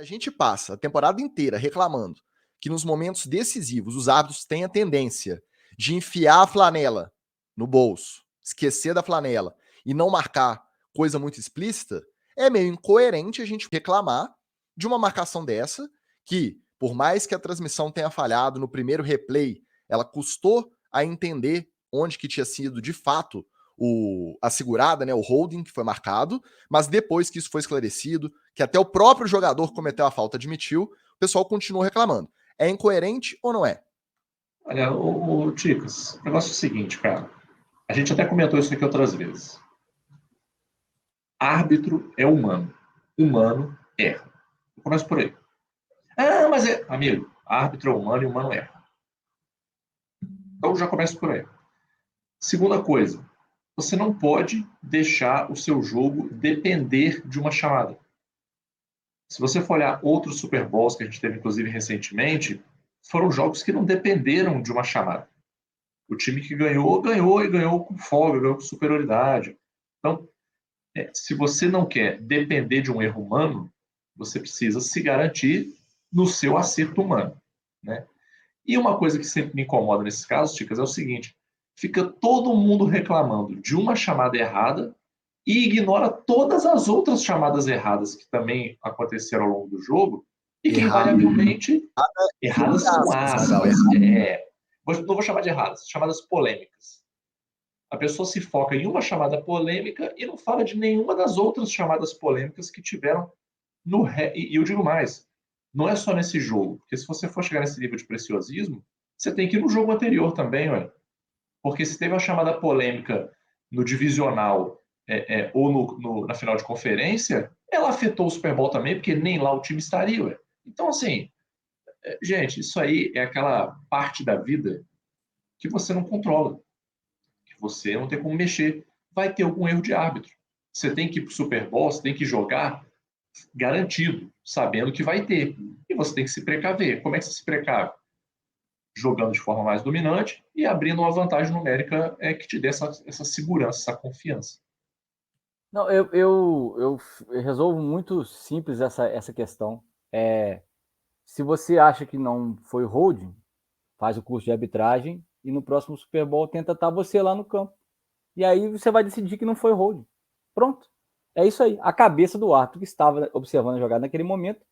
a gente passa a temporada inteira reclamando que nos momentos decisivos os árbitros têm a tendência de enfiar a flanela no bolso, esquecer da flanela e não marcar coisa muito explícita, é meio incoerente a gente reclamar de uma marcação dessa que, por mais que a transmissão tenha falhado no primeiro replay, ela custou a entender onde que tinha sido de fato a segurada, né, o holding que foi marcado, mas depois que isso foi esclarecido, que até o próprio jogador que cometeu a falta admitiu, o pessoal continuou reclamando. É incoerente ou não é? Olha, o Ticas, o negócio é o seguinte, cara. A gente até comentou isso aqui outras vezes. Árbitro é humano. Humano erra. Começa por aí. Ah, mas é. Amigo, árbitro é humano e humano erra. Então já começa por aí. Segunda coisa, você não pode deixar o seu jogo depender de uma chamada. Se você for olhar outros Super Bowls que a gente teve, inclusive, recentemente, foram jogos que não dependeram de uma chamada. O time que ganhou, ganhou e ganhou com folga, ganhou com superioridade. Então, se você não quer depender de um erro humano, você precisa se garantir no seu acerto humano, né? E uma coisa que sempre me incomoda nesses casos, Ticas, é o seguinte: fica todo mundo reclamando de uma chamada errada e ignora todas as outras chamadas erradas que também aconteceram ao longo do jogo e que Errada invariavelmente erradas entre com aspas, né, Gal? aspas, não vou chamar de erradas, chamadas polêmicas. A pessoa se foca em uma chamada polêmica e não fala de nenhuma das outras chamadas polêmicas que tiveram no e eu digo mais, não é só nesse jogo, porque se você for chegar nesse nível de preciosismo, você tem que ir no jogo anterior também, olha. Porque se teve uma chamada polêmica no divisional ou na final de conferência, ela afetou o Super Bowl também, porque nem lá o time estaria. Ué. Então, assim, gente, isso aí é aquela parte da vida que você não controla, que você não tem como mexer. Vai ter algum erro de árbitro. Você tem que ir para o Super Bowl, você tem que jogar garantido, sabendo que vai ter. E você tem que se precaver. Como é que você se precave? Jogando de forma mais dominante e abrindo uma vantagem numérica que te dê essa segurança, essa confiança. Não, eu resolvo muito simples essa questão. Se você acha que não foi holding, faz o curso de arbitragem e no próximo Super Bowl tenta estar você lá no campo. E aí você vai decidir que não foi holding. Pronto. É isso aí. A cabeça do árbitro que estava observando a jogada naquele momento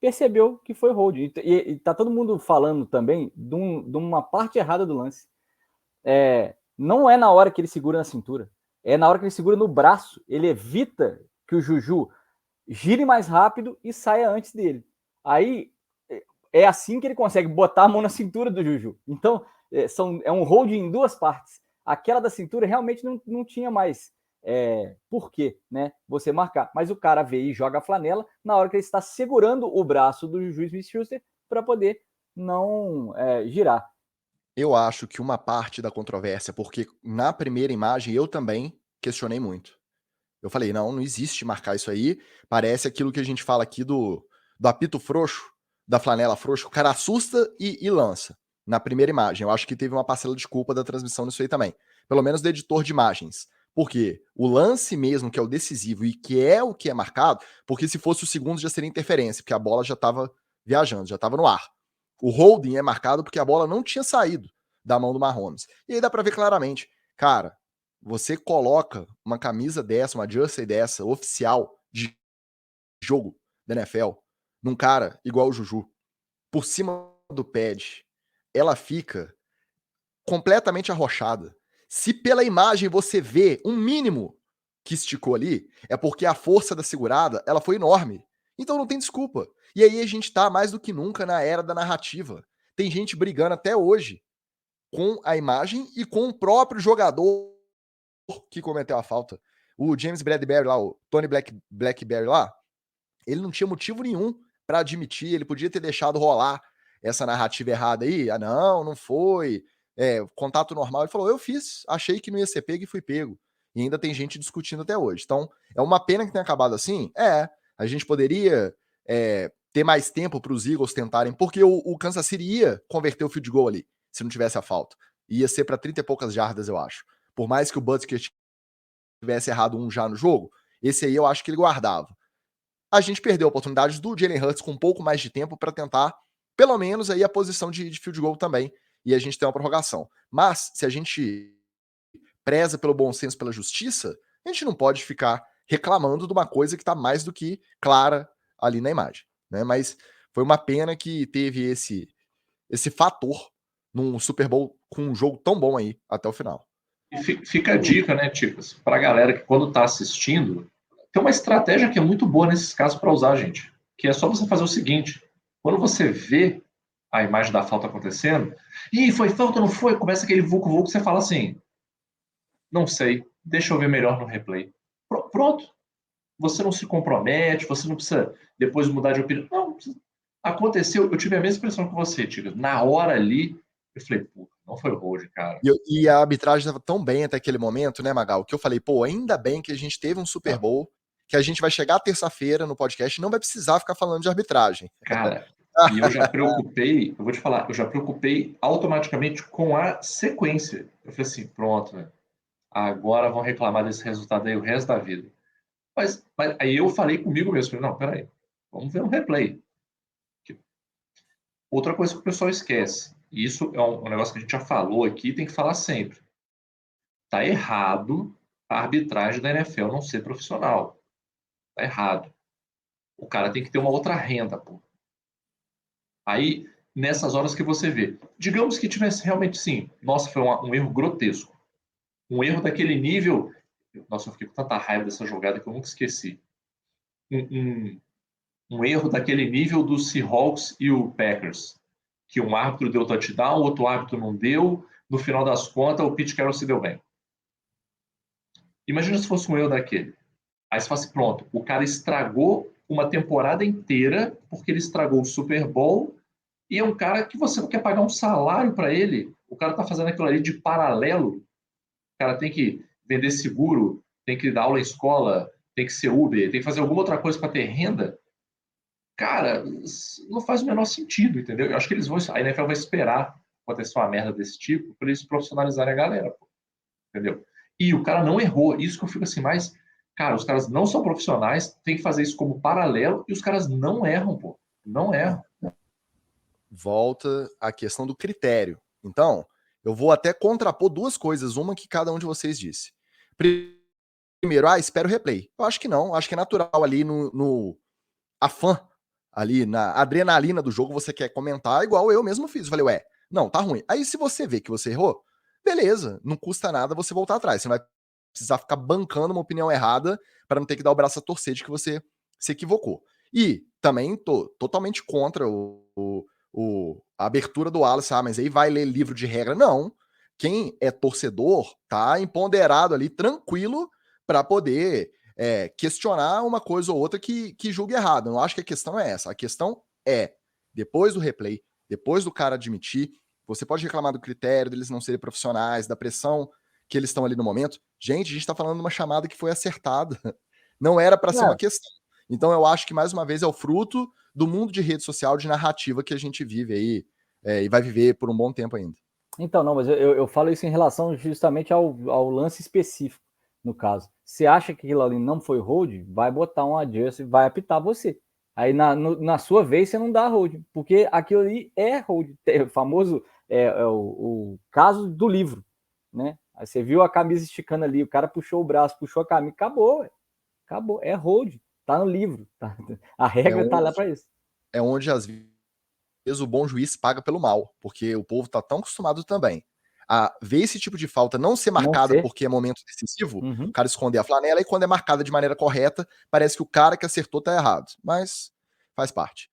percebeu que foi holding. E tá todo mundo falando também de uma parte errada do lance. Não é na hora que ele segura na cintura. É na hora que ele segura no braço. Ele evita que o Juju gire mais rápido e saia antes dele. Aí é assim que ele consegue botar a mão na cintura do Juju. Então, é um holding em duas partes. Aquela da cintura realmente não tinha mais por que, né, você marcar. Mas o cara veio e joga a flanela na hora que ele está segurando o braço do Juju Smith-Schuster para poder não girar. Eu acho que uma parte da controvérsia, porque na primeira imagem eu também questionei muito. Eu falei, não existe marcar isso aí. Parece aquilo que a gente fala aqui do apito frouxo, da flanela frouxa. O cara assusta e lança. Na primeira imagem. Eu acho que teve uma parcela de culpa da transmissão nisso aí também. Pelo menos do editor de imagens. Porque o lance mesmo, que é o decisivo e que é o que é marcado, porque se fosse o segundo já seria interferência, porque a bola já estava viajando, já estava no ar. O holding é marcado porque a bola não tinha saído da mão do Mahomes. E aí dá pra ver claramente, cara, você coloca uma camisa dessa, uma jersey dessa, oficial de jogo da NFL, num cara igual o Juju, por cima do pad, ela fica completamente arrochada. Se pela imagem você vê um mínimo que esticou ali, é porque a força da segurada, ela foi enorme. Então não tem desculpa. E aí a gente tá mais do que nunca na era da narrativa. Tem gente brigando até hoje com a imagem e com o próprio jogador que cometeu a falta. O James Bradbury lá, o Tony Blackberry lá, ele não tinha motivo nenhum para admitir, ele podia ter deixado rolar essa narrativa errada aí. Ah, não foi. Contato normal. Ele falou, eu fiz, achei que não ia ser pego e fui pego. E ainda tem gente discutindo até hoje. Então, é uma pena que tenha acabado assim? A gente poderia ter mais tempo para os Eagles tentarem, porque o Kansas City ia converter o field goal ali, se não tivesse a falta. Ia ser para 30 e poucas jardas, eu acho. Por mais que o Butker tivesse errado um já no jogo, esse aí eu acho que ele guardava. a gente perdeu a oportunidade do Jalen Hurts com um pouco mais de tempo para tentar, pelo menos, aí a posição de field goal também, e a gente tem uma prorrogação. Mas, se a gente preza pelo bom senso, pela justiça, a gente não pode ficar reclamando de uma coisa que está mais do que clara ali na imagem, né? Mas foi uma pena que teve esse fator num Super Bowl com um jogo tão bom aí até o final. E fica a dica, né, Ticas, para a galera que quando está assistindo, tem uma estratégia que é muito boa nesses casos para usar, gente, que é só você fazer o seguinte: quando você vê a imagem da falta acontecendo, e foi falta, não foi? Começa aquele vulco-vulco, você fala assim, não sei, deixa eu ver melhor no replay. Pronto. Você não se compromete, você não precisa depois mudar de opinião. Não, aconteceu, eu tive a mesma impressão que você, Ticas. Na hora ali, eu falei, pô, não foi hold, cara. E a arbitragem estava tão bem até aquele momento, né, Magal, que eu falei, pô, ainda bem que a gente teve um Super Bowl, que a gente vai chegar terça-feira no podcast e não vai precisar ficar falando de arbitragem. Cara, e eu já preocupei, eu vou te falar, eu já preocupei automaticamente com a sequência. Eu falei assim, pronto, né? Agora vão reclamar desse resultado aí o resto da vida. Mas aí eu falei comigo mesmo, falei, não, peraí, vamos ver um replay. Outra coisa que o pessoal esquece, e isso é um negócio que a gente já falou aqui, tem que falar sempre. Tá errado a arbitragem da NFL não ser profissional. Tá errado. O cara tem que ter uma outra renda, pô. Aí, nessas horas que você vê, digamos que tivesse realmente, sim, nossa, foi um erro grotesco. Um erro daquele nível. Nossa, eu fiquei com tanta raiva dessa jogada que eu nunca esqueci. Um erro daquele nível do Seahawks e o Packers. Que um árbitro deu touchdown, outro árbitro não deu. No final das contas, o Pete Carroll se deu bem. Imagina se fosse um erro daquele. Aí você fala assim, pronto, o cara estragou uma temporada inteira porque ele estragou o Super Bowl e é um cara que você não quer pagar um salário para ele. O cara tá fazendo aquilo ali de paralelo. O cara tem que vender seguro, tem que dar aula em escola, tem que ser Uber, tem que fazer alguma outra coisa para ter renda. Cara, não faz o menor sentido, entendeu? Eu acho que eles vão. A NFL vai esperar acontecer uma merda desse tipo para eles profissionalizarem a galera, pô, entendeu? E o cara não errou. Isso que eu fico assim, mais. Cara, os caras não são profissionais, tem que fazer isso como paralelo e os caras não erram, pô. Não erram. Volta a questão do critério. Então, eu vou até contrapor duas coisas, uma que cada um de vocês disse. Primeiro, espera o replay. Eu acho que não, acho que é natural ali no afã, ali na adrenalina do jogo, você quer comentar, igual eu mesmo fiz. Eu falei, não, tá ruim. Aí se você vê que você errou, beleza, não custa nada você voltar atrás. Você não vai precisar ficar bancando uma opinião errada para não ter que dar o braço a torcer de que você se equivocou. E também tô totalmente contra a abertura do Wallace, mas aí vai ler livro de regra. Não. Quem é torcedor tá empoderado ali, tranquilo, para poder questionar uma coisa ou outra que julgue errado. Eu não acho que a questão é essa. A questão é, depois do replay, depois do cara admitir, você pode reclamar do critério deles não serem profissionais, da pressão que eles estão ali no momento. Gente, a gente tá falando de uma chamada que foi acertada. Não era para ser uma questão. Então eu acho que, mais uma vez, é o fruto do mundo de rede social, de narrativa que a gente vive aí e vai viver por um bom tempo ainda. Então, não, mas eu falo isso em relação justamente ao lance específico, no caso. Se acha que aquilo ali não foi hold, vai botar um adjust e vai apitar você. Aí na sua vez você não dá hold, porque aquilo ali é hold. É o famoso o caso do livro, né? Aí você viu a camisa esticando ali, o cara puxou o braço, puxou a camisa, acabou, acabou, é hold, tá no livro, tá? A regra tá lá para isso. É onde às vezes o bom juiz paga pelo mal, porque o povo tá tão acostumado também a ver esse tipo de falta não ser marcada porque é momento decisivo, o cara esconder a flanela, e quando é marcada de maneira correta, parece que o cara que acertou tá errado. Mas faz parte.